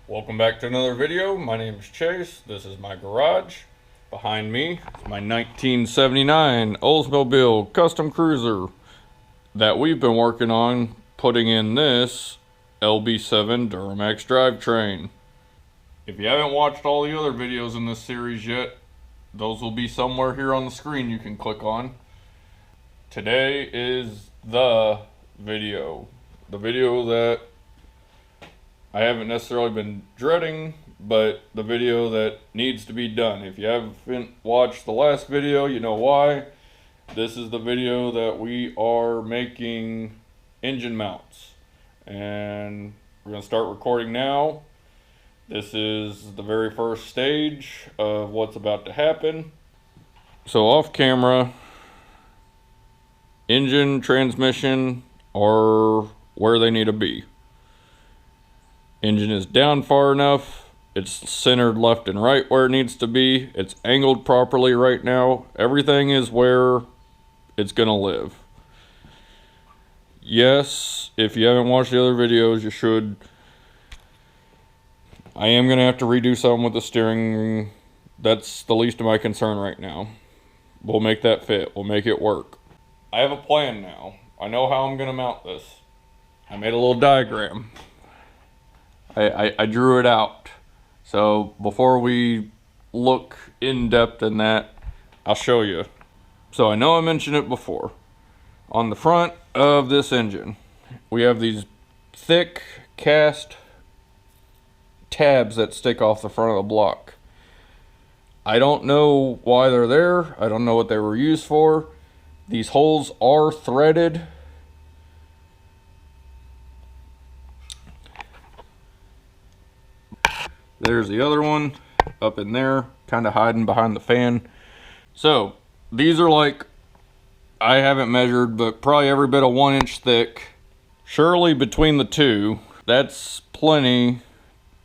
Welcome back to another video. My name is Chase. This is my garage. Behind me is my 1979 Oldsmobile custom cruiser that we've been working on putting in this LB7 Duramax drivetrain. If you haven't watched all the other videos in this series yet, those will be somewhere here on the screen you can click on. Today is the video that I haven't necessarily been dreading, but the video that needs to be done. If you haven't watched the last video, you know why. This is the video that we are making engine mounts. And we're going to start recording now. This is the very first stage of what's about to happen. So off camera, engine, transmission are where they need to be. Engine is down far enough. It's centered left and right where it needs to be. It's angled properly right now. Everything is where it's gonna live. Yes, if you haven't watched the other videos, you should. I am gonna have to redo something with the steering. That's the least of my concern right now. We'll make that fit. We'll make it work. I have a plan now. I know how I'm gonna mount this. I made a little diagram. I drew it out. So before we look in depth in that, I'll show you. So I know I mentioned it before. On the front of this engine, we have these thick cast tabs that stick off the front of the block. I don't know why they're there. I don't know what they were used for. These holes are threaded. There's the other one up in there, kind of hiding behind the fan. So these are like, I haven't measured, but probably every bit of 1 inch thick. Surely between the two, that's plenty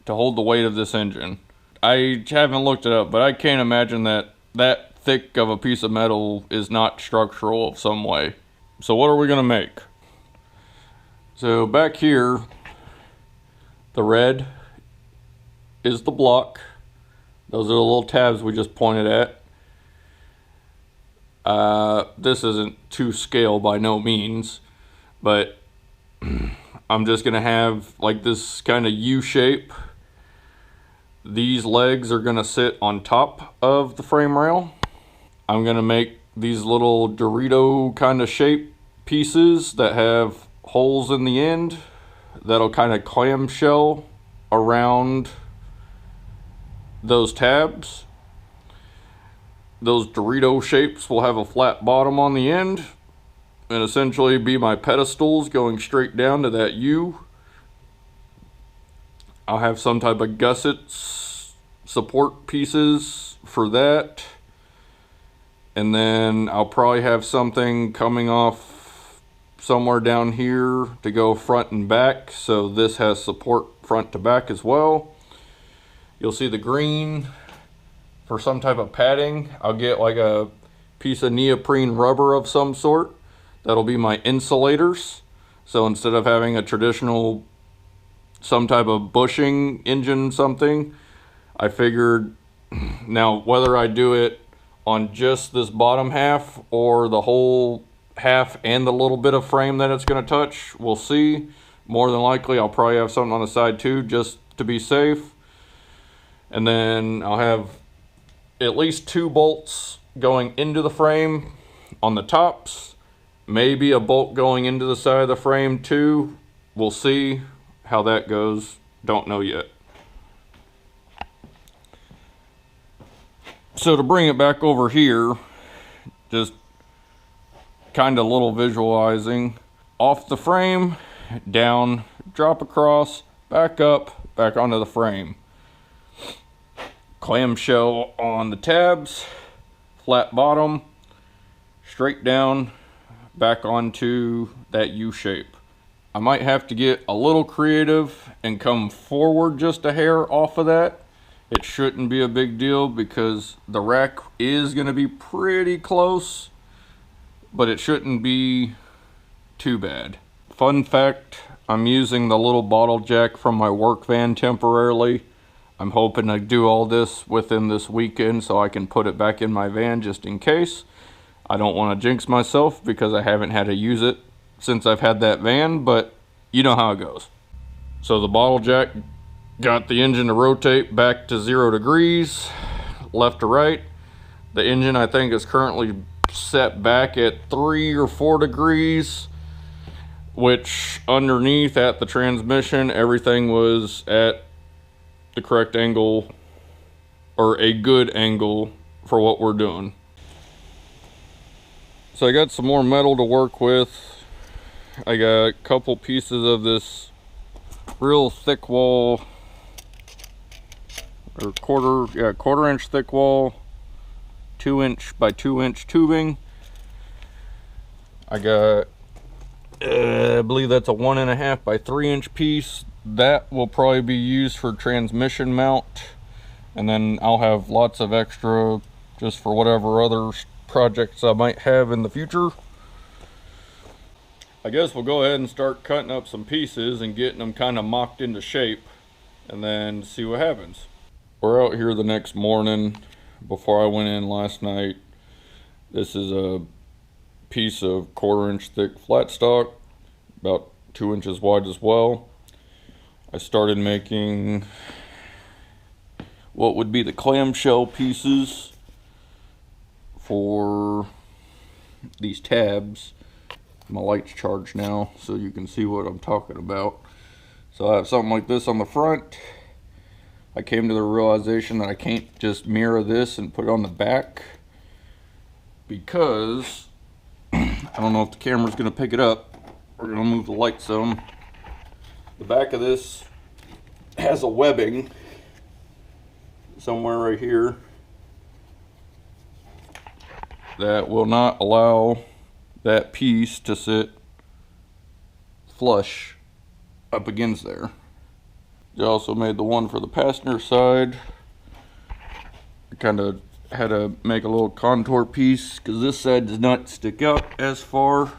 to hold the weight of this engine. I haven't looked it up, but I can't imagine that that thick of a piece of metal is not structural of some way. So what are we gonna make? So back here, the red is the block. Those are the little tabs we just pointed at. This isn't to scale by no means, but I'm just gonna have like this kind of U shape. These legs are gonna sit on top of the frame rail. I'm gonna make these little Dorito kind of shape pieces that have holes in the end that'll kind of clamshell around those tabs. Those Dorito shapes will have a flat bottom on the end and essentially be my pedestals going straight down to that U. I'll have some type of gussets support pieces for that, and then I'll probably have something coming off somewhere down here to go front and back, so this has support front to back as well. You'll see the green for some type of padding. I'll get like a piece of neoprene rubber of some sort. That'll be my insulators. So instead of having a traditional, some type of bushing engine something, I figured, now whether I do it on just this bottom half or the whole half and the little bit of frame that it's gonna touch, we'll see. More than likely, I'll probably have something on the side too, just to be safe. And then I'll have at least 2 bolts going into the frame on the tops. Maybe a bolt going into the side of the frame too. We'll see how that goes. Don't know yet. So to bring it back over here, just kind of little visualizing. Off the frame, down, drop across, back up, back onto the frame. Clamshell on the tabs, flat bottom, straight down, back onto that U shape. I might have to get a little creative and come forward just a hair off of that. It shouldn't be a big deal because the rack is going to be pretty close, but it shouldn't be too bad. Fun fact I'm using the little bottle jack from my work van temporarily. I'm hoping to do all this within this weekend so I can put it back in my van just in case. I don't want to jinx myself because I haven't had to use it since I've had that van, but you know how it goes. So the bottle jack got the engine to rotate back to 0 degrees, left to right. The engine, I think, is currently set back at 3 or 4 degrees, which underneath at the transmission, everything was at the correct angle, or a good angle for what we're doing. So I got some more metal to work with. I got a couple pieces of this real thick wall, or quarter inch thick wall, 2-inch by 2-inch tubing. I got I believe that's a 1.5 by 3-inch piece. That will probably be used for transmission mount, and then I'll have lots of extra just for whatever other projects I might have in the future. I guess we'll go ahead and start cutting up some pieces and getting them kind of mocked into shape, and then see what happens. We're out here the next morning before I went in last night. This is a piece of 1/4 inch thick flat stock, about 2 inches wide as well. I started making what would be the clamshell pieces for these tabs. My light's charged now, so you can see what I'm talking about. So I have something like this on the front. I came to the realization that I can't just mirror this and put it on the back, because I don't know if the camera's gonna pick it up. We're gonna move the light some. The back of this has a webbing somewhere right here that will not allow that piece to sit flush up against there. I also made the one for the passenger side. I kind of had to make a little contour piece because this side does not stick out as far.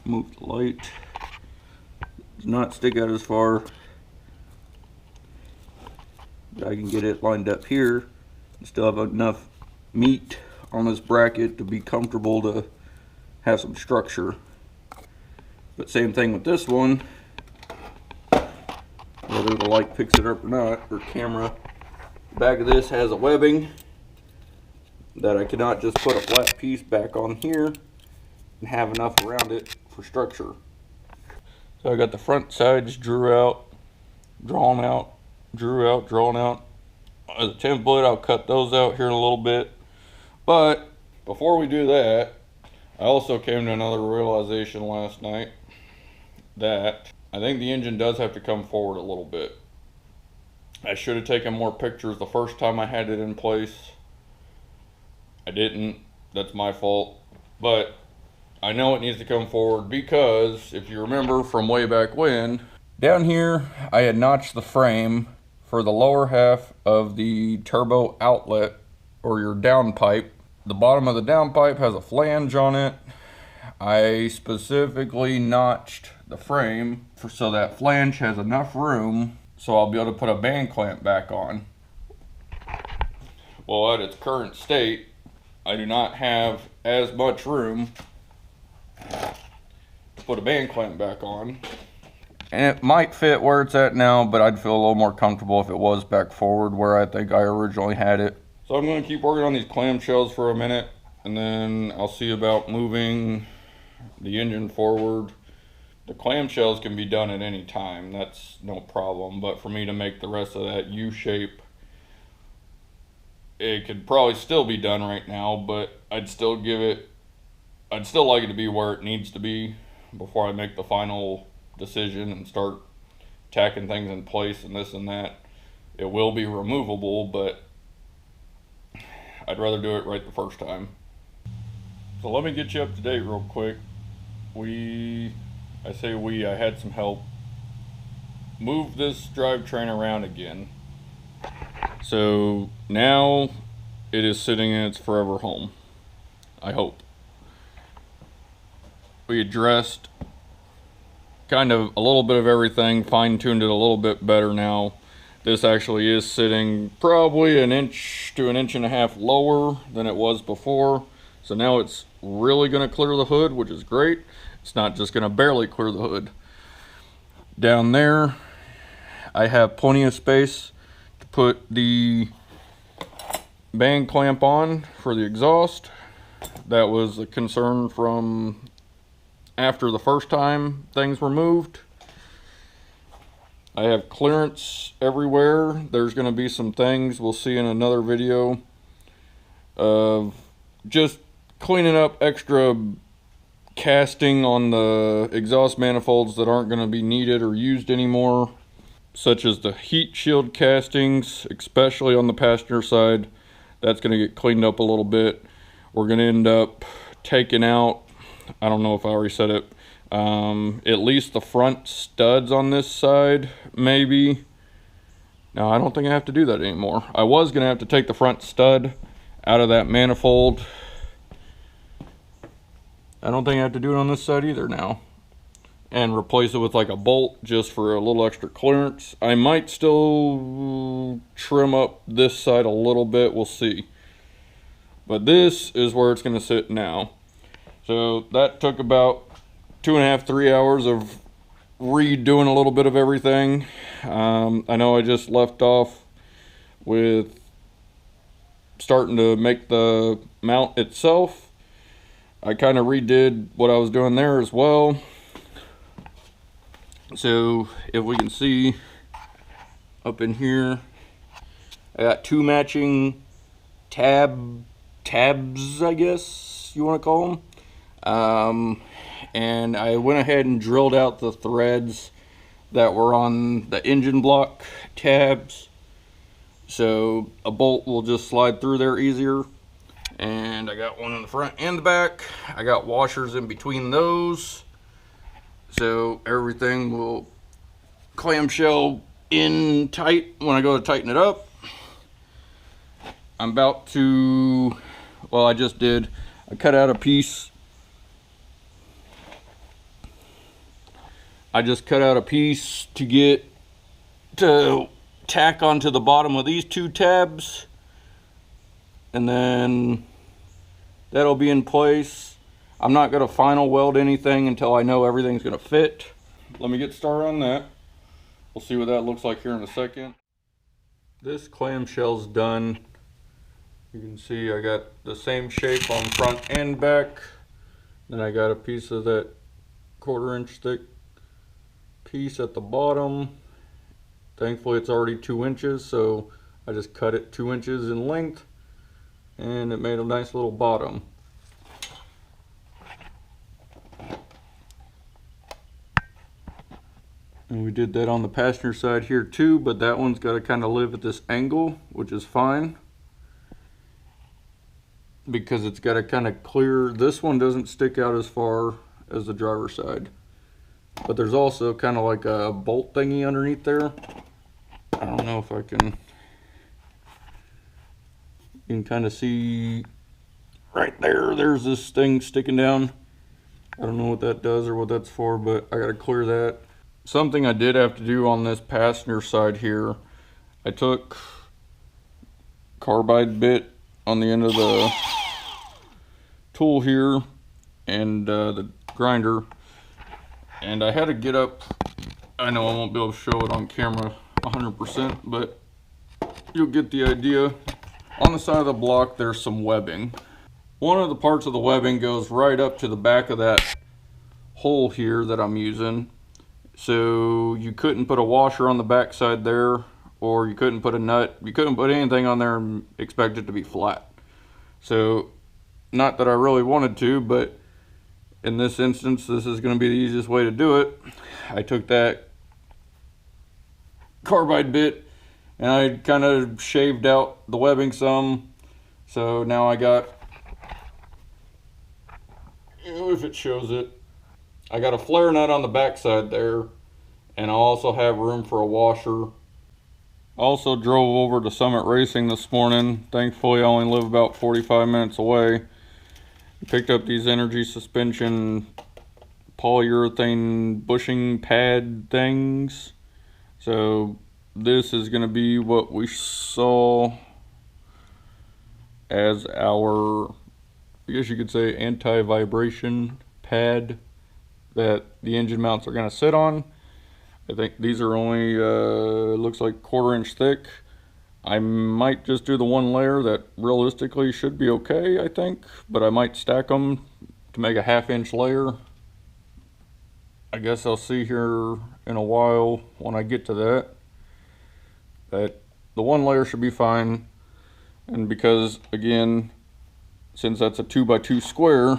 Move the light. Does not stick out as far. I can get it lined up here and still have enough meat on this bracket to be comfortable to have some structure. But same thing with this one, whether the light picks it up or not, or camera. The back of this has a webbing that I cannot just put a flat piece back on here and have enough around it for structure. So I got the front sides drew out, drawn out, drew out, drawn out. As a template, I'll cut those out here in a little bit. But before we do that, I also came to another realization last night that I think the engine does have to come forward a little bit. I should have taken more pictures the first time I had it in place. I didn't. That's my fault. But I know it needs to come forward because if you remember from way back when, down here I had notched the frame for the lower half of the turbo outlet, or your downpipe. The bottom of the downpipe has a flange on it. I specifically notched the frame so that flange has enough room so I'll be able to put a band clamp back on. Well, at its current state, I do not have as much room to put a band clamp back on. And it might fit where it's at now, but I'd feel a little more comfortable if it was back forward where I think I originally had it. So I'm going to keep working on these clamshells for a minute, and then I'll see about moving the engine forward. The clamshells can be done at any time, that's no problem, but for me to make the rest of that U shape, it could probably still be done right now, but I'd still like it to be where it needs to be before I make the final decision and start tacking things in place and this and that. It will be removable, but I'd rather do it right the first time. So let me get you up to date real quick. I had some help move this drivetrain around again. So now it is sitting in its forever home, I hope. We addressed kind of a little bit of everything, fine-tuned it a little bit better now. This actually is sitting probably an inch to an inch and a half lower than it was before. So now it's really going to clear the hood, which is great. It's not just going to barely clear the hood. Down there, I have plenty of space to put the band clamp on for the exhaust. That was a concern from after the first time things were moved. I have clearance everywhere. There's going to be some things we'll see in another video of just cleaning up extra casting on the exhaust manifolds that aren't going to be needed or used anymore, such as the heat shield castings, especially on the passenger side. That's going to get cleaned up a little bit. We're going to end up taking out, I don't know if I already said it, at least the front studs on this side, maybe. No, I don't think I have to do that anymore. I was going to have to take the front stud out of that manifold. I don't think I have to do it on this side either now. And replace it with like a bolt just for a little extra clearance. I might still trim up this side a little bit, we'll see. But this is where it's going to sit now. So that took about 2.5 to 3 hours of redoing a little bit of everything. I know I just left off with starting to make the mount itself. I kind of redid what I was doing there as well. So if we can see up in here, I got 2 matching tabs, I guess you want to call them. And I went ahead and drilled out the threads that were on the engine block tabs, so a bolt will just slide through there easier. And I got one in the front and the back. I got washers in between those, so everything will clamshell in tight when I go to tighten it up. I'm about to, well, I just did, I cut out a piece. I just cut out a piece to get to tack onto the bottom of these 2 tabs, and then that'll be in place. I'm not going to final weld anything until I know everything's going to fit. Let me get started on that. We'll see what that looks like here in a second. This clamshell's done. You can see I got the same shape on front and back. Then I got a piece of that 1/4 inch thick piece at the bottom. Thankfully it's already 2 inches, so I just cut it 2 inches in length, and it made a nice little bottom. And we did that on the passenger side here too, but that one's got to kind of live at this angle, which is fine, because it's got to kind of clear. This one doesn't stick out as far as the driver's side, but there's also kind of like a bolt thingy underneath there. I don't know if I can, you can kind of see right there, there's this thing sticking down. I don't know what that does or what that's for, but I got to clear that. Something I did have to do on this passenger side here, I took carbide bit on the end of the tool here and the grinder, and I had to get up. I know I won't be able to show it on camera 100%, but you'll get the idea. On the side of the block there's some webbing. One of the parts of the webbing goes right up to the back of that hole here that I'm using, so you couldn't put a washer on the back side there, or you couldn't put a nut, you couldn't put anything on there and expect it to be flat. So, not that I really wanted to, but in this instance this is going to be the easiest way to do it. I took that carbide bit and I kind of shaved out the webbing some, so now I got, if it shows it, I got a flare nut on the back side there, and I also have room for a washer. Also drove over to Summit Racing this morning. Thankfully I only live about 45 minutes away. Picked up these energy suspension polyurethane bushing pad things. So this is going to be what we saw as our, I guess you could say, anti-vibration pad that the engine mounts are going to sit on. I think these are only, looks like 1/4 inch thick. I might just do the one layer that realistically should be okay, I think, but I might stack them to make a 1/2 inch layer. I guess I'll see here in a while when I get to that. But the one layer should be fine. And because, again, since that's a 2x2 square,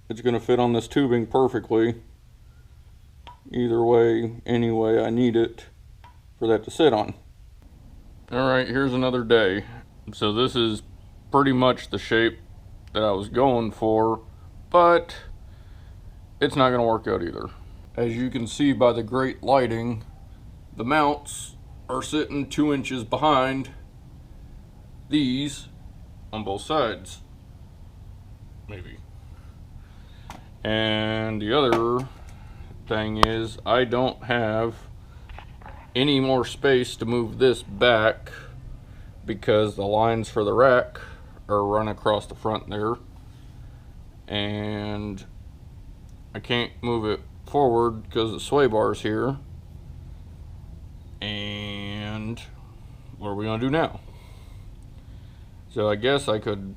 it's going to fit on this tubing perfectly. Either way, any way I need it for that to sit on. Alright, here's another day. So this is pretty much the shape that I was going for, but it's not going to work out either. As you can see by the great lighting, the mounts are sitting 2 inches behind these on both sides. Maybe. And the other thing is, I don't have any more space to move this back because the lines for the rack are run across the front there, and I can't move it forward because the sway bar's here. And what are we gonna do now? So I guess I could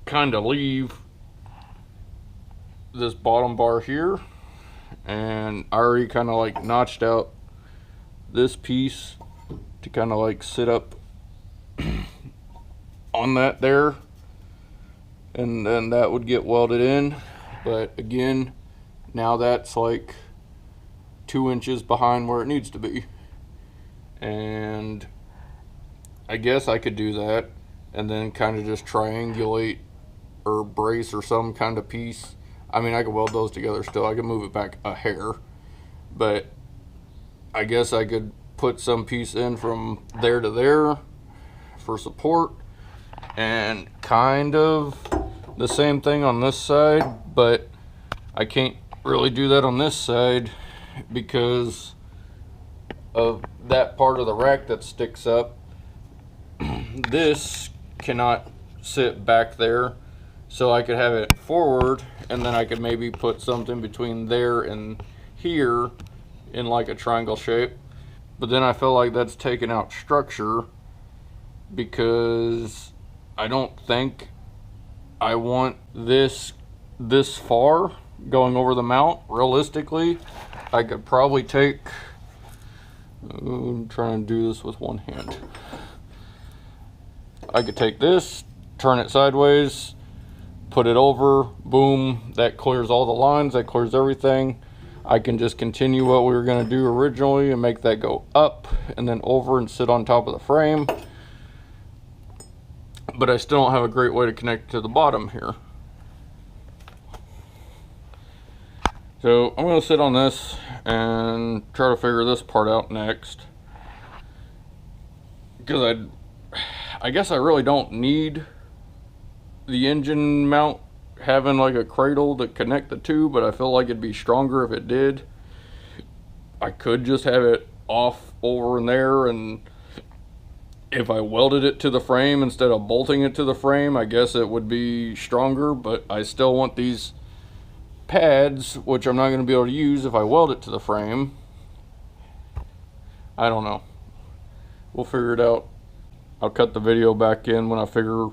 kind of leave this bottom bar here, and I already kind of like notched out this piece to kind of like sit up on that there, and then that would get welded in. But again, now that's like 2 inches behind where it needs to be, and I guess I could do that and then kind of just triangulate or brace or some kind of piece. I mean, I could weld those together still. I could move it back a hair, but I guess I could put some piece in from there to there for support, and kind of the same thing on this side, but I can't really do that on this side because of that part of the rack that sticks up. This cannot sit back there, so I could have it forward, and then I could maybe put something between there and here in like a triangle shape. But then I feel like that's taking out structure, because I don't think I want this far going over the mount. Realistically, I could probably take, I'm trying to do this with one hand. I could take this, turn it sideways, put it over, boom, that clears all the lines, that clears everything. I can just continue what we were going to do originally and make that go up and then over and sit on top of the frame. But I still don't have a great way to connect to the bottom here. So I'm going to sit on this and try to figure this part out next, because I guess I really don't need the engine mount having like a cradle to connect the two, but I feel like it'd be stronger if it did. I could just have it off over in there, and if I welded it to the frame instead of bolting it to the frame, I guess it would be stronger. But I still want these pads, which I'm not going to be able to use if I weld it to the frame. I don't know. We'll figure it out. I'll cut the video back in when I figure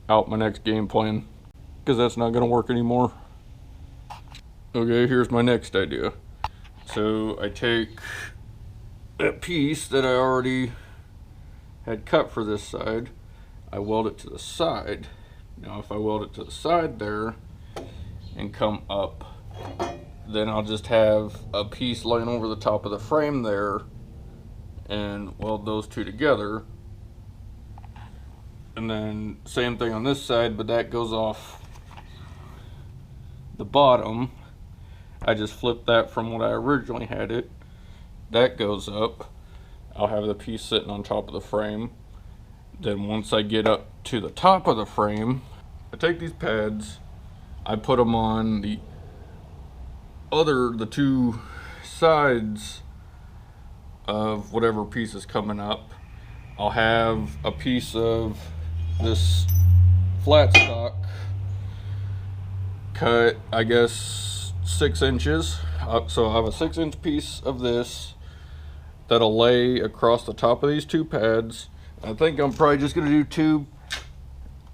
out my next game plan, because that's not going to work anymore. Okay, here's my next idea. So I take that piece that I already had cut for this side, I weld it to the side. Now if I weld it to the side there and come up, then I'll just have a piece laying over the top of the frame there and weld those two together. And then same thing on this side, but that goes off the bottom. I just flip that from what I originally had it. That goes up. I'll have the piece sitting on top of the frame. Then once I get up to the top of the frame, I take these pads, I put them on the two sides of whatever piece is coming up. I'll have a piece of this flat stock cut, I guess 6 inches. So I have a 6-inch piece of this that'll lay across the top of these two pads. I think I'm probably just gonna do 2.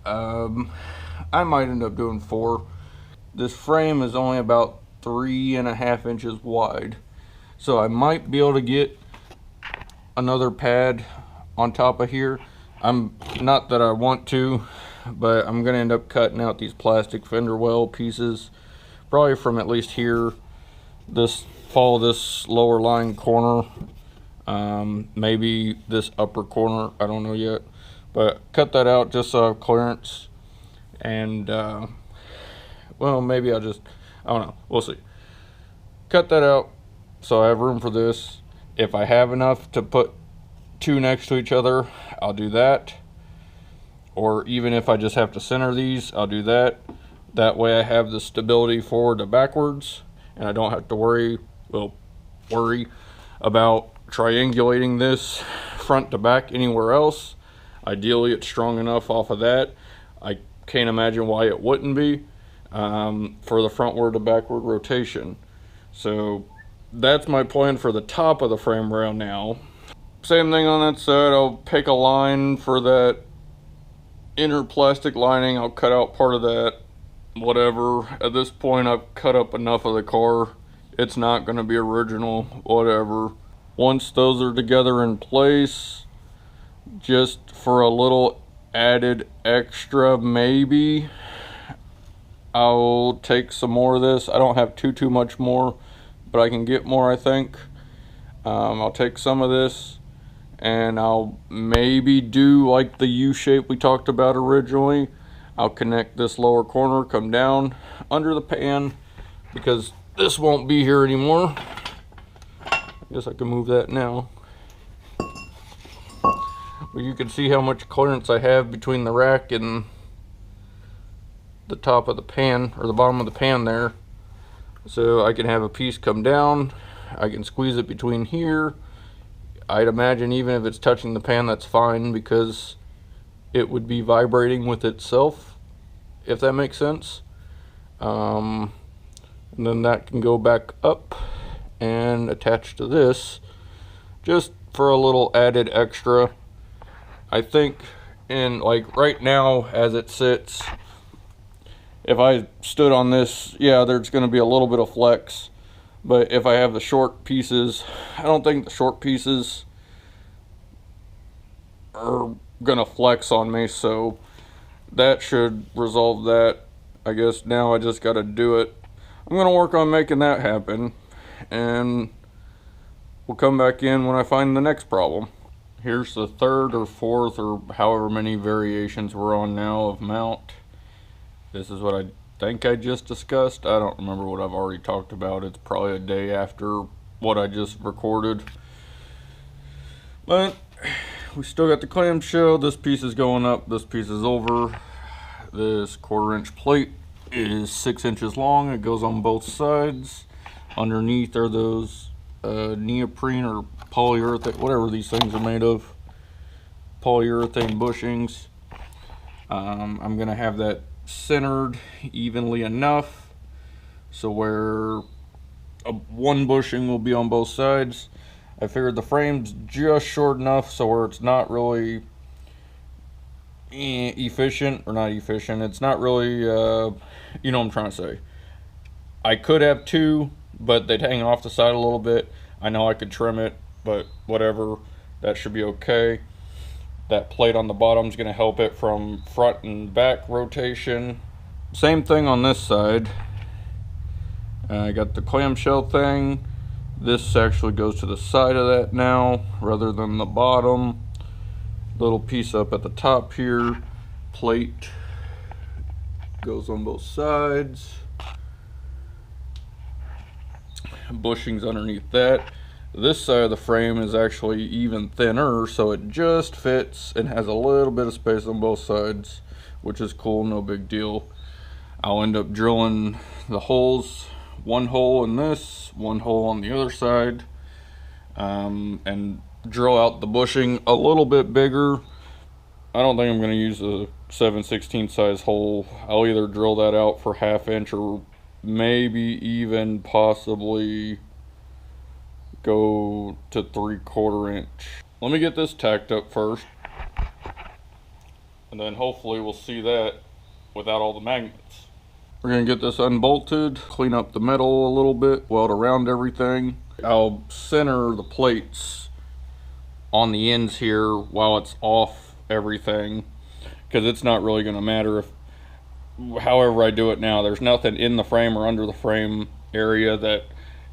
I might end up doing 4. This frame is only about 3.5 inches wide, so I might be able to get another pad on top of here. I'm not that I want to, but I'm gonna end up cutting out these plastic fender well pieces, probably from at least here, follow this lower lying corner, maybe this upper corner, I don't know yet, but cut that out just so I have clearance. And well, maybe I don't know, we'll see. Cut that out so I have room for this. If I have enough to put 2 next to each other, I'll do that. Or even if I just have to center these, I'll do that. That way I have the stability forward to backwards, and I don't have to worry about triangulating this front to back anywhere else. Ideally it's strong enough off of that. I can't imagine why it wouldn't be for the frontward to backward rotation. So that's my plan for the top of the frame rail now. Same thing on that side. I'll pick a line for that inner plastic lining. I'll cut out part of that, whatever. At this point I've cut up enough of the car. It's not going to be original, whatever. Once those are together in place, just for a little added extra, maybe I'll take some more of this. I don't have too much more, but I can get more, I think. I'll take some of this and I'll maybe do like the U shape we talked about originally. I'll connect this lower corner, come down under the pan, because this won't be here anymore. I guess I can move that now. But you can see how much clearance I have between the rack and the top of the pan, or the bottom of the pan there. So I can have a piece come down, I can squeeze it between here. I'd imagine even if it's touching the pan, that's fine, because it would be vibrating with itself, if that makes sense. And then that can go back up and attach to this, just for a little added extra. I think in, like, right now as it sits, if I stood on this, yeah, there's going to be a little bit of flex. But if I have the short pieces, I don't think the short pieces are going to flex on me. So that should resolve that. I guess now I just got to do it. I'm going to work on making that happen. And we'll come back in when I find the next problem. Here's the 3rd or 4th or however many variations we're on now of mount. This is what I think I just discussed. I don't remember what I've already talked about. It's probably a day after what I just recorded. But we still got the clamshell. This piece is going up, this piece is over. This 1/4-inch plate is 6 inches long. It goes on both sides. Underneath are those neoprene or polyurethane, whatever these things are made of, polyurethane bushings. I'm gonna have that centered evenly enough so where one bushing will be on both sides. I figured the frame's just short enough so where it's not really efficient, or not efficient, it's not really, you know what I'm trying to say. I could have 2, but they'd hang off the side a little bit. I know I could trim it, but whatever, that should be okay. That plate on the bottom is going to help it from front and back rotation. Same thing on this side. I got the clamshell thing. This actually goes to the side of that now rather than the bottom. Little piece up at the top here. Plate goes on both sides. Bushings underneath that. This side of the frame is actually even thinner, so it just fits and has a little bit of space on both sides, which is cool, no big deal. I'll end up drilling the holes, one hole in this, one hole on the other side, and drill out the bushing a little bit bigger. I don't think I'm going to use a 7/16 size hole. I'll either drill that out for 1/2 inch or maybe even possibly go to 3/4 inch. Let me get this tacked up first, and then hopefully we'll see that without all the magnets. We're gonna get this unbolted, clean up the metal a little bit, weld around everything. I'll center the plates on the ends here while it's off everything, because it's not really gonna matter if, however I do it now, there's nothing in the frame or under the frame area that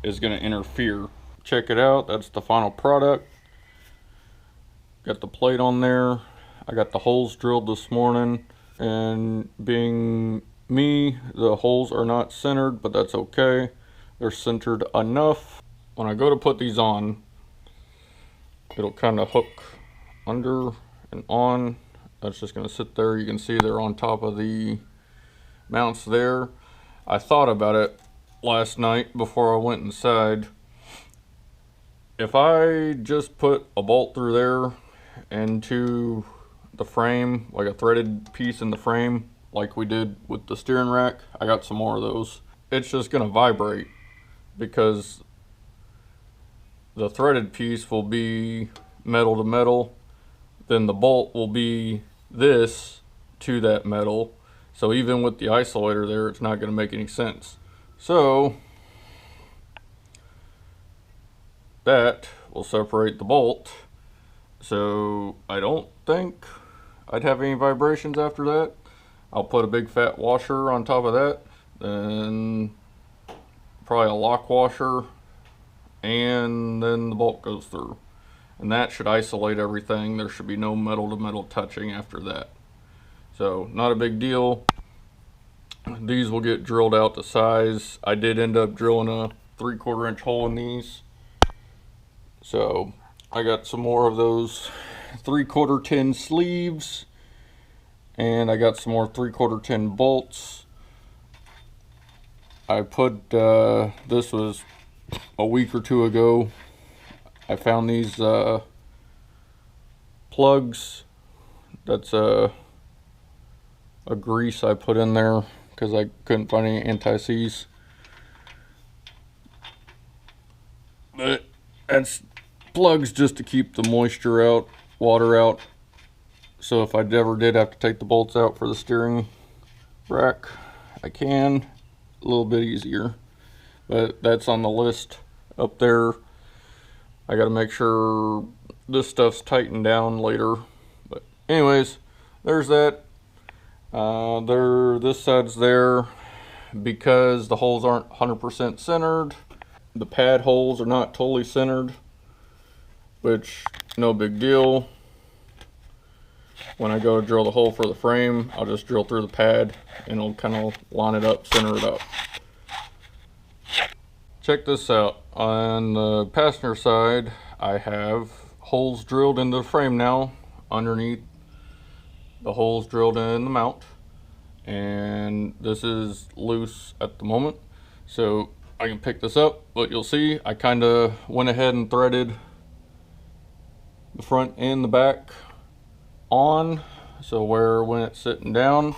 is gonna interfere. Check it out, that's the final product. Got the plate on there. I got the holes drilled this morning, and being me, the holes are not centered, but that's okay. They're centered enough. When I go to put these on, it'll kind of hook under and on. That's just gonna sit there. You can see they're on top of the mounts there. I thought about it last night before I went inside. If I just put a bolt through there into the frame, like a threaded piece in the frame, like we did with the steering rack, I got some more of those, it's just gonna vibrate because the threaded piece will be metal to metal, then the bolt will be this to that metal. So even with the isolator there, it's not gonna make any sense. So that will separate the bolt. So I don't think I'd have any vibrations after that. I'll put a big fat washer on top of that, then probably a lock washer, and then the bolt goes through. And that should isolate everything. There should be no metal to metal touching after that. So not a big deal. These will get drilled out to size. I did end up drilling a 3/4 inch hole in these. So I got some more of those 3/4 tin sleeves, and I got some more 3/4 tin bolts. I put, this was a week or two ago, I found these plugs. That's a grease I put in there because I couldn't find any anti-seize. But that's plugs just to keep the moisture out, water out. So if I ever did have to take the bolts out for the steering rack, I can. A little bit easier. But that's on the list up there. I gotta make sure this stuff's tightened down later. But anyways, there's that. This side's there because the holes aren't 100% centered. The pad holes are not totally centered, which no big deal. When I go to drill the hole for the frame, I'll just drill through the pad and it'll kind of line it up, center it up. Check this out. On the passenger side, I have holes drilled into the frame now, underneath the holes drilled in the mount. And this is loose at the moment, so I can pick this up, but you'll see I kind of went ahead and threaded the front and the back on, so where when it's sitting down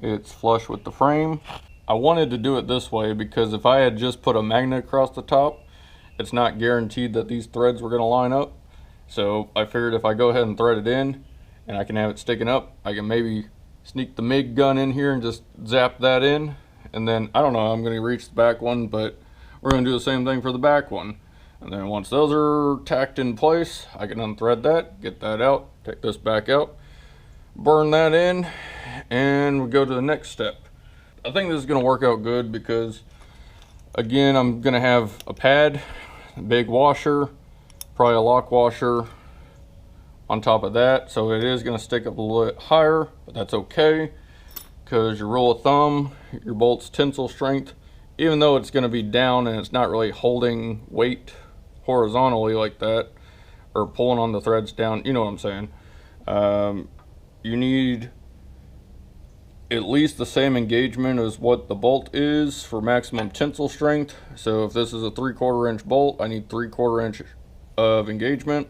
it's flush with the frame. I wanted to do it this way because if I had just put a magnet across the top, it's not guaranteed that these threads were going to line up. So I figured if I go ahead and thread it in and I can have it sticking up, I can maybe sneak the MIG gun in here and just zap that in. And then I don't know, I'm going to reach the back one, but we're going to do the same thing for the back one. And then once those are tacked in place, I can unthread that, get that out, take this back out, burn that in, and we go to the next step. I think this is going to work out good because, again, I'm going to have a pad, a big washer, probably a lock washer on top of that. So it is going to stick up a little bit higher, but that's okay because your rule of thumb, your bolt's tensile strength, even though it's going to be down and it's not really holding weight horizontally like that, or pulling on the threads down, you know what I'm saying. You need at least the same engagement as what the bolt is for maximum tensile strength. So if this is a 3/4 inch bolt, I need 3/4 inch of engagement,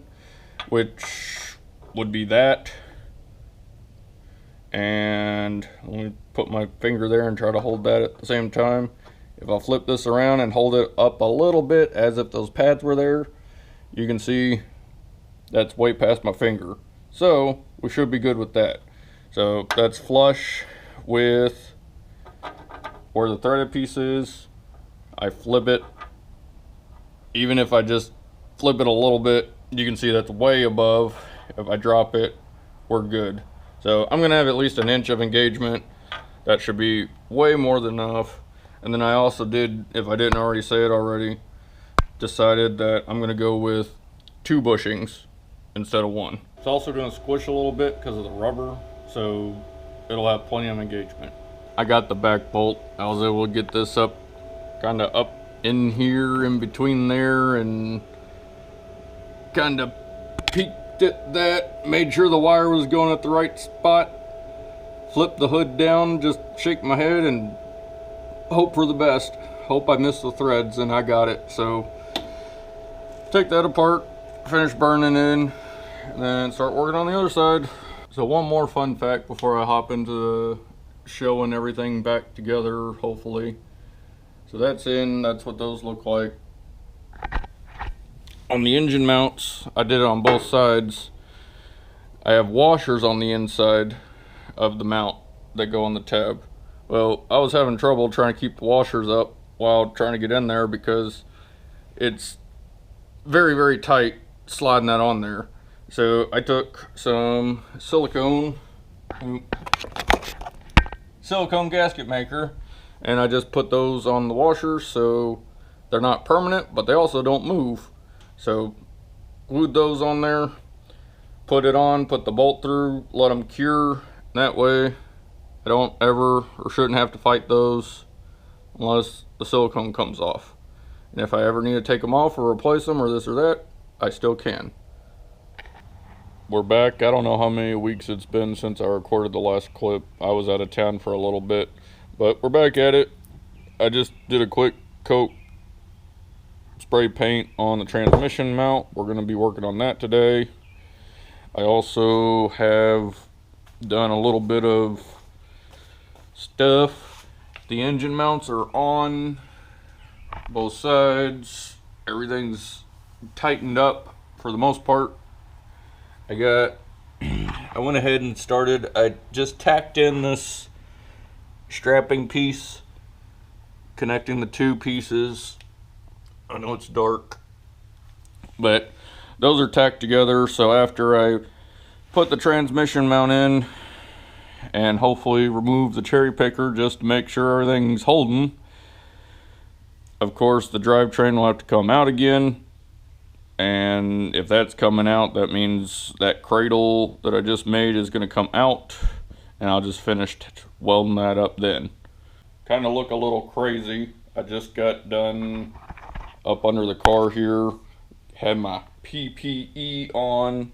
which would be that. And let me put my finger there and try to hold that at the same time. If I flip this around and hold it up a little bit as if those pads were there, you can see that's way past my finger. So we should be good with that. So that's flush with where the threaded piece is. I flip it. Even if I just flip it a little bit, you can see that's way above. If I drop it, we're good. So I'm gonna have at least an inch of engagement. That should be way more than enough. And then I also did, if I didn't already say it already, decided that I'm gonna go with 2 bushings instead of 1. It's also gonna squish a little bit because of the rubber, so it'll have plenty of engagement. I got the back bolt. I was able to get this up, kind of up in here, in between there, and kind of peeked at that, made sure the wire was going at the right spot, flipped the hood down, just shake my head and hope for the best. Hope I missed the threads, and I got it. So take that apart, finish burning in, and then start working on the other side. So one more fun fact before I hop into showing everything back together, hopefully. So that's in, that's what those look like. On the engine mounts, I did it on both sides. I have washers on the inside of the mount that go on the tab. Well, I was having trouble trying to keep the washers up while trying to get in there because it's very, very tight sliding that on there. So I took some silicone gasket maker, and I just put those on the washers so they're not permanent, but they also don't move. So glued those on there, put it on, put the bolt through, let them cure. That way I don't ever or shouldn't have to fight those unless the silicone comes off. And if I ever need to take them off or replace them or this or that, I still can. We're back. I don't know how many weeks it's been since I recorded the last clip. I was out of town for a little bit, but we're back at it. I just did a quick coat spray paint on the transmission mount. We're going to be working on that today. I also have done a little bit of stuff. The engine mounts are on both sides. Everything's tightened up for the most part. I went ahead and started, I just tacked in this strapping piece connecting the 2 pieces. I know it's dark, but those are tacked together. So after I put the transmission mount in and hopefully remove the cherry picker just to make sure everything's holding, of course the drivetrain will have to come out again. And if that's coming out, that means that cradle that I just made is going to come out, and I'll just finish welding that up then. Kind of look a little crazy. I just got done up under the car here, had my PPE on.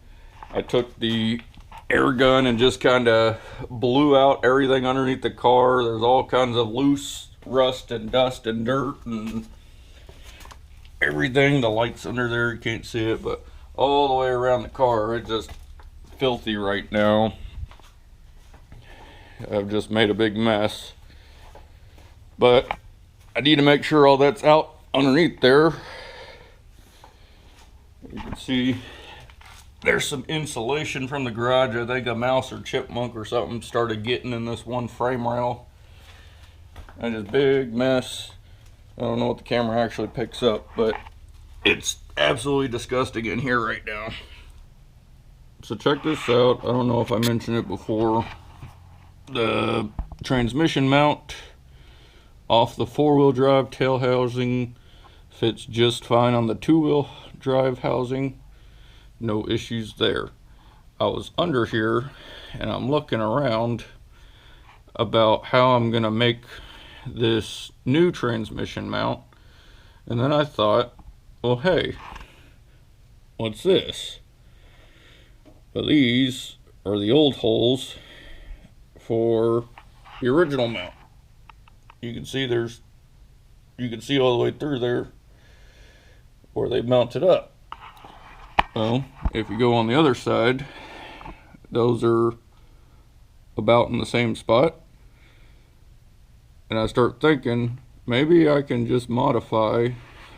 I took the air gun and just kind of blew out everything underneath the car. There's all kinds of loose rust and dust and dirt and everything. The light's under there, you can't see it, but all the way around the car, it's just filthy right now. I've just made a big mess, but I need to make sure all that's out underneath there. You can see there's some insulation from the garage. I think a mouse or chipmunk or something started getting in this one frame rail. And just big mess. I don't know what the camera actually picks up, but it's absolutely disgusting in here right now. So check this out. I don't know if I mentioned it before. The transmission mount off the 4-wheel drive tail housing fits just fine on the 2-wheel drive housing. No issues there. I was under here and I'm looking around about how I'm gonna make this new transmission mount, and then I thought, well, hey, what's this? But these are the old holes for the original mount. You can see you can see all the way through there where they mounted up. Well, if you go on the other side, those are about in the same spot. And I start thinking, maybe I can just modify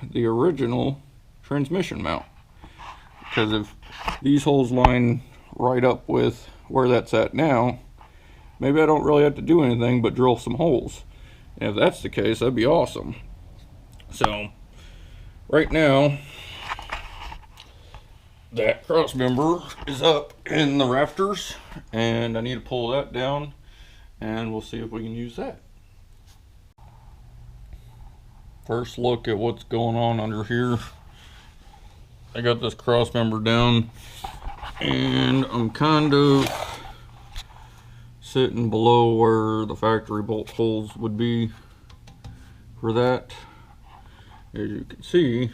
the original transmission mount. Because if these holes line right up with where that's at now, maybe I don't really have to do anything but drill some holes. And if that's the case, that'd be awesome. So, right now, that cross member is up in the rafters, and I need to pull that down, and we'll see if we can use that. First look at what's going on under here. I got this cross member down, and I'm kind of sitting below where the factory bolt holes would be for that. As you can see,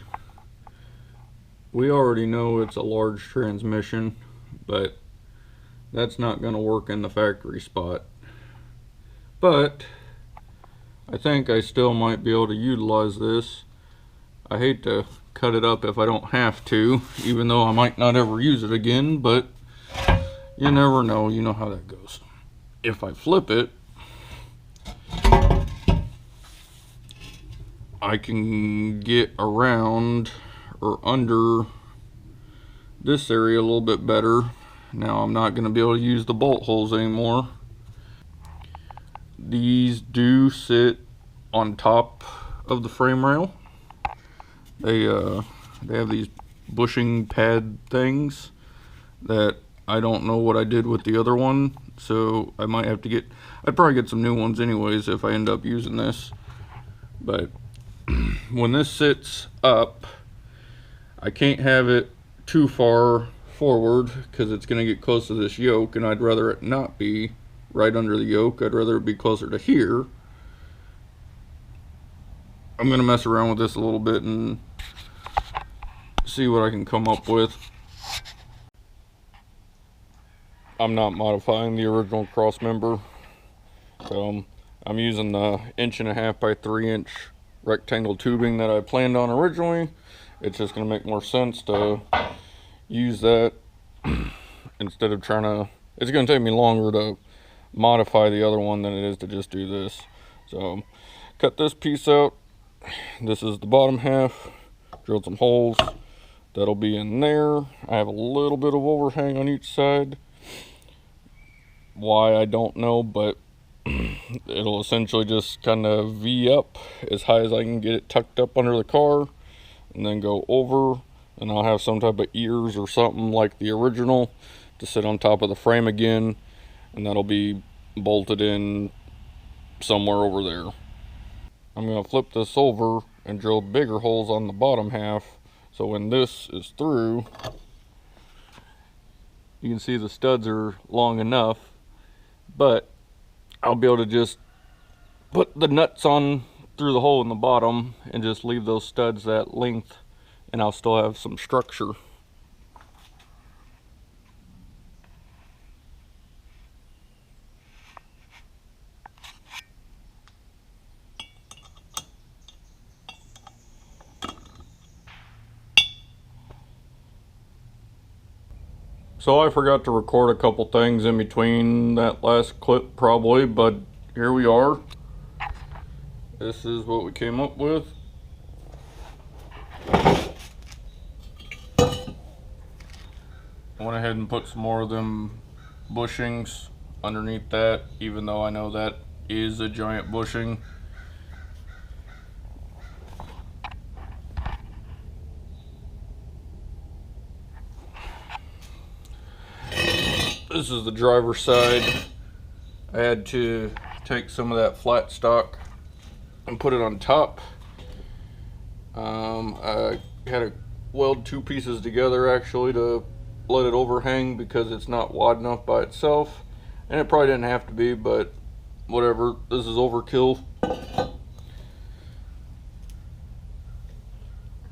we already know it's a large transmission, but that's not going to work in the factory spot. But I think I still might be able to utilize this. I hate to cut it up if I don't have to, even though I might not ever use it again, but you never know. You know how that goes. If I flip it, I can get around or under this area a little bit better. Now I'm not going to be able to use the bolt holes anymore. These do sit on top of the frame rail. They have these bushing pad things that I don't know what I did with the other one, so I might have to I'd probably get some new ones anyways if I end up using this. But when this sits up, I can't have it too far forward because it's going to get close to this yoke, and I'd rather it not be right under the yoke. I'd rather it be closer to here. I'm going to mess around with this a little bit and see what I can come up with. I'm not modifying the original cross member, so I'm using the 1.5 by 3 rectangle tubing that I planned on originally. It's just going to make more sense to use that instead of trying to. It's going to take me longer to modify the other one than it is to just do this. So cut this piece out. This is the bottom half. Drilled some holes. That'll be in there. I have a little bit of overhang on each side. Why, I don't know, but it'll essentially just kind of V up as high as I can get it tucked up under the car, and then go over, and I'll have some type of ears or something like the original to sit on top of the frame again, and that'll be bolted in somewhere over there. I'm going to flip this over and drill bigger holes on the bottom half, so when this is through, you can see the studs are long enough, but I'll be able to just put the nuts on through the hole in the bottom and just leave those studs that length, and I'll still have some structure. So I forgot to record a couple things in between that last clip probably, but here we are. This is what we came up with. I went ahead and put some more of them bushings underneath that, even though I know that is a giant bushing. This is the driver's side. I had to take some of that flat stock and put it on top. I had to weld two pieces together actually to let it overhang because it's not wide enough by itself, and it probably didn't have to be, but whatever. This is overkill.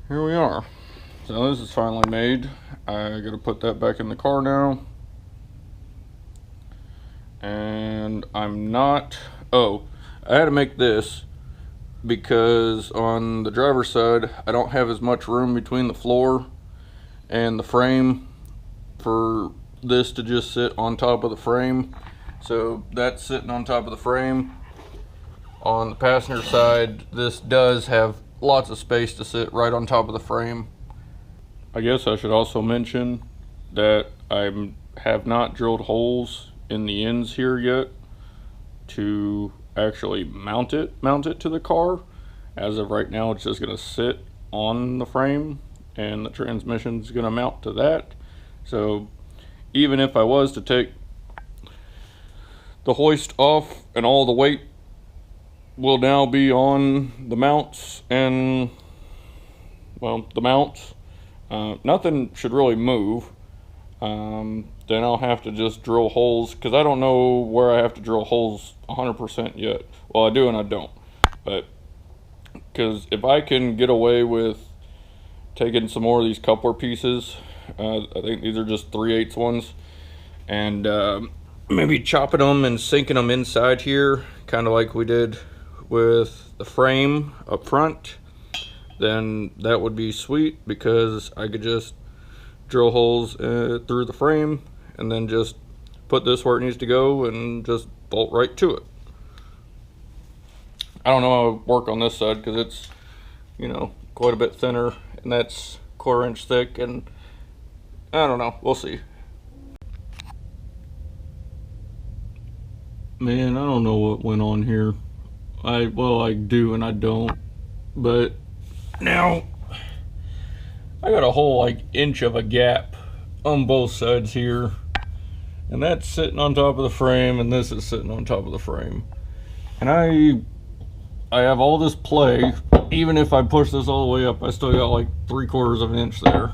Here we are. So this is finally made. I gotta put that back in the car now. And I'm not, oh, I had to make this because on the driver's side, I don't have as much room between the floor and the frame for this to just sit on top of the frame. So that's sitting on top of the frame. On the passenger side, this does have lots of space to sit right on top of the frame. I guess I should also mention that I have not drilled holes in the ends here yet to actually mount it to the car. As of right now, it's just going to sit on the frame and the transmission's going to mount to that. So even if I was to take the hoist off and all the weight will now be on the mounts and, well, the mounts, nothing should really move. Then I'll have to just drill holes, because I don't know where I have to drill holes 100% yet. Well, I do and I don't, but because if I can get away with taking some more of these coupler pieces, I think these are just 3/8 ones, and maybe chopping them and sinking them inside here, kind of like we did with the frame up front, then that would be sweet, because I could just drill holes through the frame and then just put this where it needs to go and just bolt right to it. I don't know how to work on this side because it's, you know, quite a bit thinner, and that's 1/4 inch thick, and I don't know, we'll see. Man, I don't know what went on here. Well, I do and I don't, but now I got a whole like inch of a gap on both sides here, and that's sitting on top of the frame, and this is sitting on top of the frame, and I have all this play. Even if I push this all the way up, I still got like 3/4 of an inch there.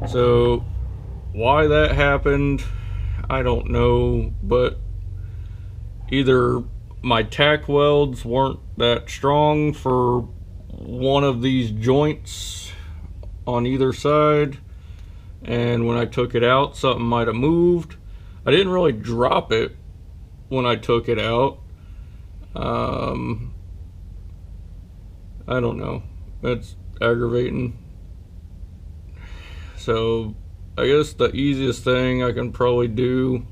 So why that happened, I don't know, but either my tack welds weren't that strong for one of these joints on either side, and when I took it out, something might have moved. I didn't really drop it when I took it out. I don't know, that's aggravating. So I guess the easiest thing I can probably do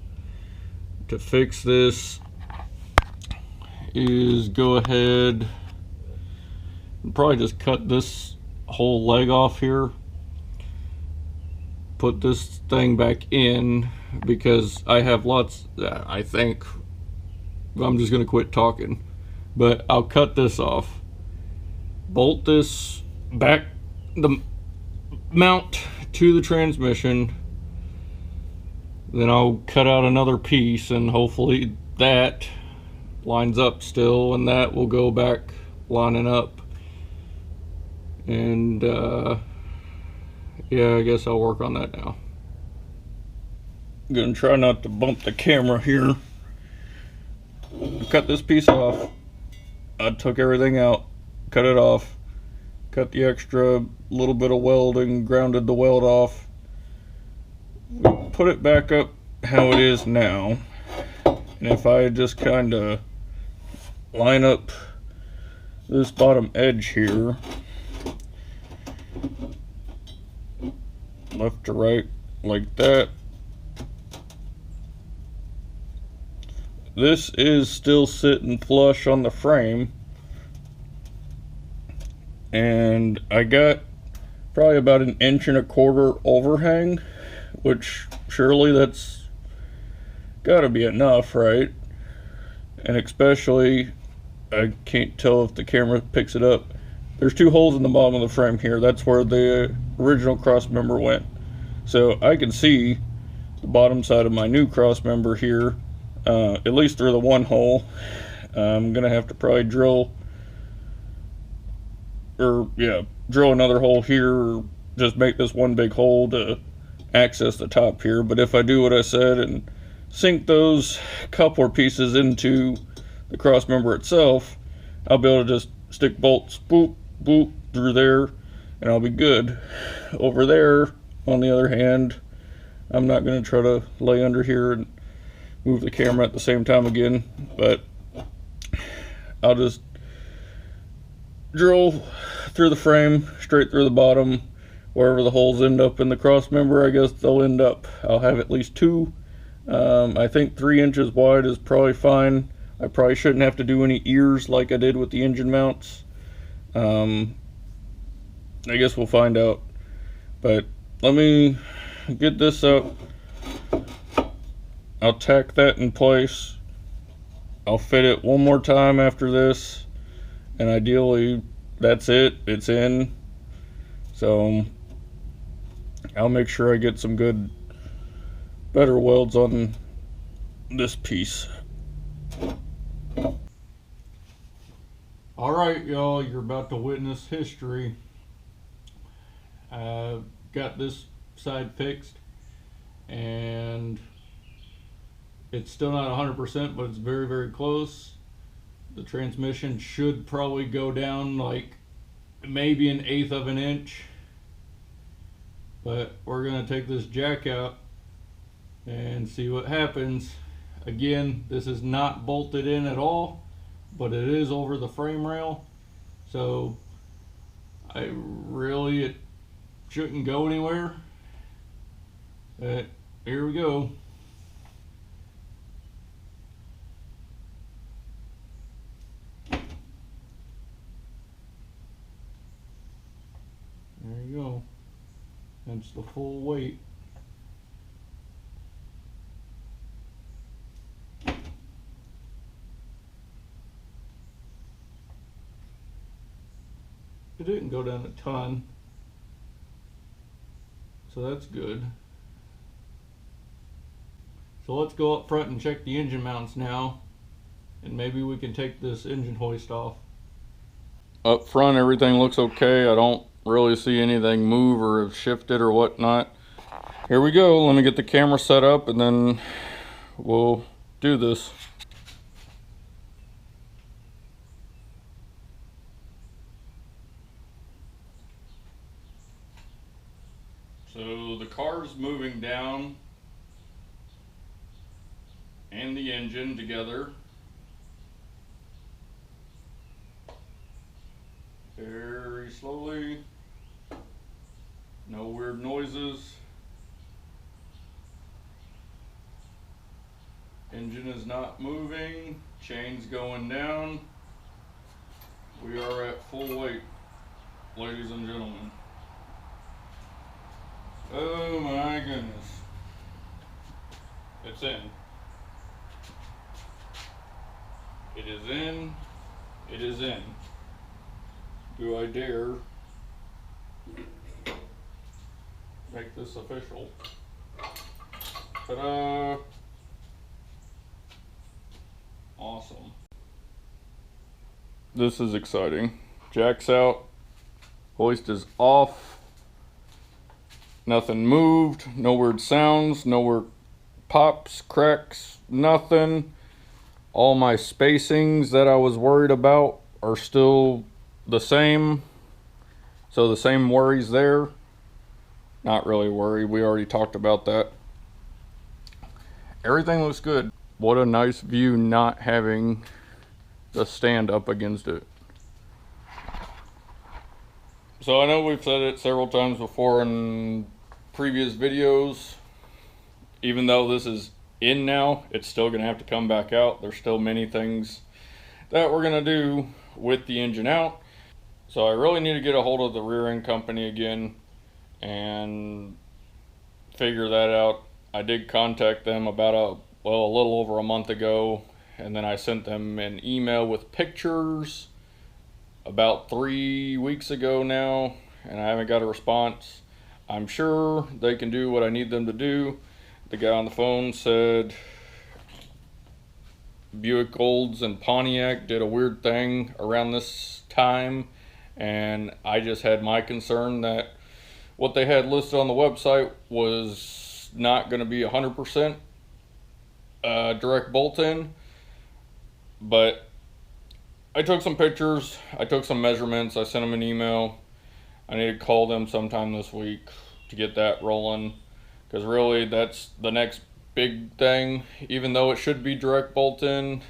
to fix this is go ahead and probably just cut this whole leg off here, put this thing back in, because I have lots, I think, I'm just gonna quit talking, but I'll cut this off, bolt this back, the mount to the transmission, then I'll cut out another piece, and hopefully that lines up still, and that will go back lining up. And yeah, I guess I'll work on that now. I'm gonna try not to bump the camera here. Cut this piece off. I took everything out, cut it off, cut the extra little bit of welding, grounded the weld off, put it back up how it is now. And if I just kind of line up this bottom edge here, left to right like that, this is still sitting flush on the frame, and I got probably about 1.25 inch overhang, which surely that's gotta be enough, right? And especially, I can't tell if the camera picks it up, there's 2 holes in the bottom of the frame here. That's where the original cross member went, so I can see the bottom side of my new cross member here, at least through the 1 hole. I'm gonna have to probably drill another hole here, or just make this one big hole to access the top here. But if I do what I said and sink those coupler pieces into the cross member itself, I'll be able to just stick bolts boop boop through there, and I'll be good. Over there, on the other hand, I'm not going to try to lay under here and move the camera at the same time again, but I'll just drill through the frame, straight through the bottom. Wherever the holes end up in the cross member, I guess they'll end up. I'll have at least two. I think 3 inches wide is probably fine. I probably shouldn't have to do any ears like I did with the engine mounts. I guess we'll find out. But let me get this up. I'll tack that in place. I'll fit it one more time after this, and ideally that's it. It's in. So I'll make sure I get some better welds on this piece. Alright, y'all, you're about to witness history. I've got this side fixed, and it's still not 100%, but it's very, very close. The transmission should probably go down like maybe 1/8 of an inch. But we're going to take this jack out and see what happens. Again, this is not bolted in at all, but it is over the frame rail. So it shouldn't go anywhere. But here we go. There you go. That's the full weight. It didn't go down a ton, so that's good. So let's go up front and check the engine mounts now, and maybe we can take this engine hoist off. Up front, everything looks okay. I don't really see anything move or have shifted or whatnot. Here we go. Let me get the camera set up and then we'll do this. So the car's moving down and the engine together. Very slowly. No weird noises. Engine is not moving. Chain's going down. We are at full weight, ladies and gentlemen. Oh my goodness. It's in. It is in. It is in. Do I dare make this official? Ta-da! Awesome. This is exciting. Jack's out. Hoist is off. Nothing moved. No weird sounds. No weird pops, cracks, nothing. All my spacings that I was worried about are still the same. So the same worries there. Not really worried. We already talked about that. Everything looks good. What a nice view not having the stand up against it. So I know we've said it several times before in previous videos. Even though this is in now, it's still going to have to come back out. There's still many things that we're going to do with the engine out. So I really need to get a hold of the rear end company again and figure that out. I did contact them about a little over a month ago, and then I sent them an email with pictures about 3 weeks ago now, and I haven't got a response. I'm sure they can do what I need them to do. The guy on the phone said Buick Olds and Pontiac did a weird thing around this time, and I just had my concern that what they had listed on the website was not going to be 100% direct bolt-in. But I took some pictures, I took some measurements, I sent them an email. I need to call them sometime this week to get that rolling, because really that's the next big thing. Even though it should be direct bolt in,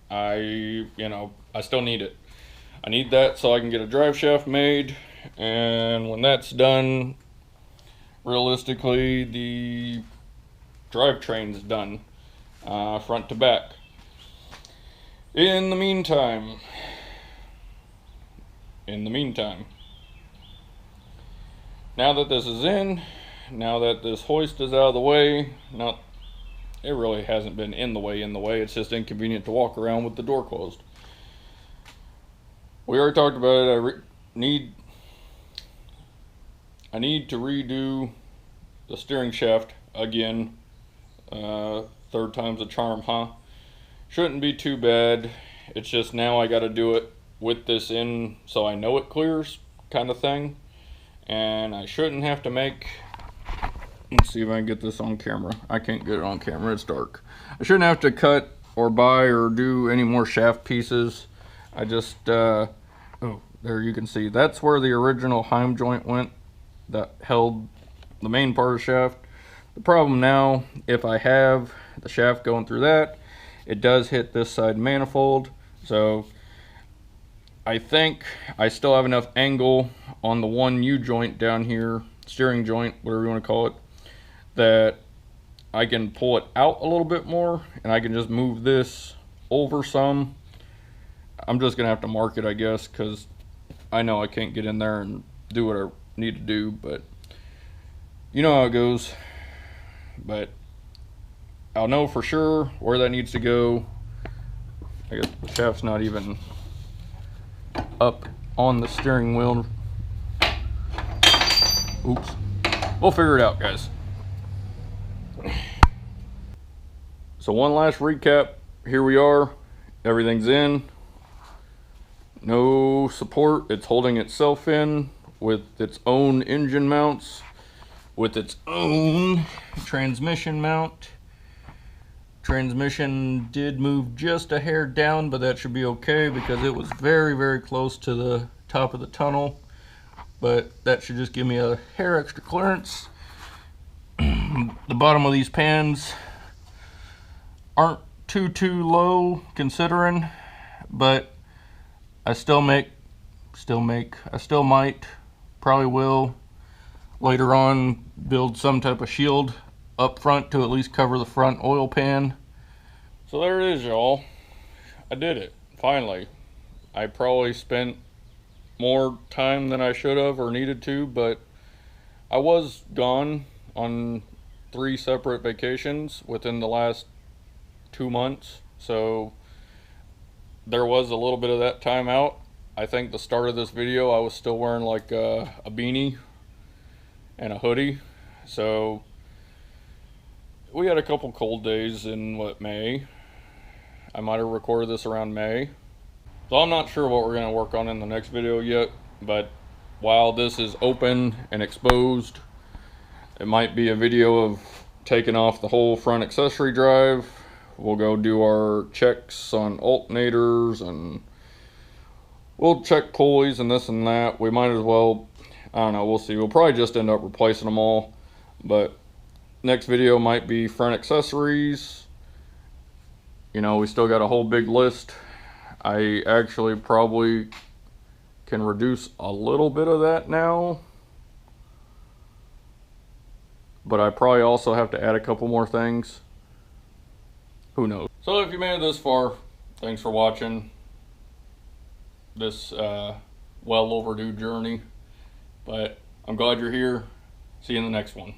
I still need it. I need that so I can get a drive shaft made, and when that's done, realistically the drivetrain's done, front to back. In the meantime, now that this is in, now that this hoist is out of the way, it really hasn't been in the way, it's just inconvenient to walk around with the door closed. We already talked about it. I need to redo the steering shaft again. Third time's a charm, huh? Shouldn't be too bad. It's just now I got to do it with this in so I know it clears, kind of thing. And I shouldn't have to make, let's see if I can get this on camera. I can't get it on camera, it's dark. I shouldn't have to cut or buy or do any more shaft pieces. I just, oh, there you can see, that's where the original Heim joint went that held the main part of the shaft. The problem now, if I have the shaft going through that, it does hit this side manifold. So I think I still have enough angle on the one U-joint down here, steering joint, whatever you want to call it, that I can pull it out a little bit more and I can just move this over some. I'm just gonna have to mark it, I guess, because I know I can't get in there and do what I need to do, but you know how it goes. But I'll know for sure where that needs to go. I guess the shaft's not even up on the steering wheel. Oops. We'll figure it out, guys. So one last recap. Here we are. Everything's in. No support. It's holding itself in with its own engine mounts, with its own transmission mount. Transmission did move just a hair down, but that should be okay because it was very, very close to the top of the tunnel. But that should just give me a hair extra clearance. The bottom of these pans aren't too low considering, but I still might, probably will later on build some type of shield up front to at least cover the front oil pan. So there it is, y'all. I did it, finally. I probably spent more time than I should have or needed to, but I was gone on 3 separate vacations within the last 2 months, so there was a little bit of that time out. I think the start of this video I was still wearing like a beanie and a hoodie, so we had a couple cold days in May. I might have recorded this around May. So I'm not sure what we're going to work on in the next video yet, but while this is open and exposed, it might be a video of taking off the whole front accessory drive. We'll go do our checks on alternators and we'll check pulleys and this and that. We might as well, I don't know, we'll see. We'll probably just end up replacing them all, but next video might be front accessories. You know, we still got a whole big list. I actually probably can reduce a little bit of that now, but I probably also have to add a couple more things. Who knows? So if you made it this far, thanks for watching this well overdue journey, but I'm glad you're here. See you in the next one.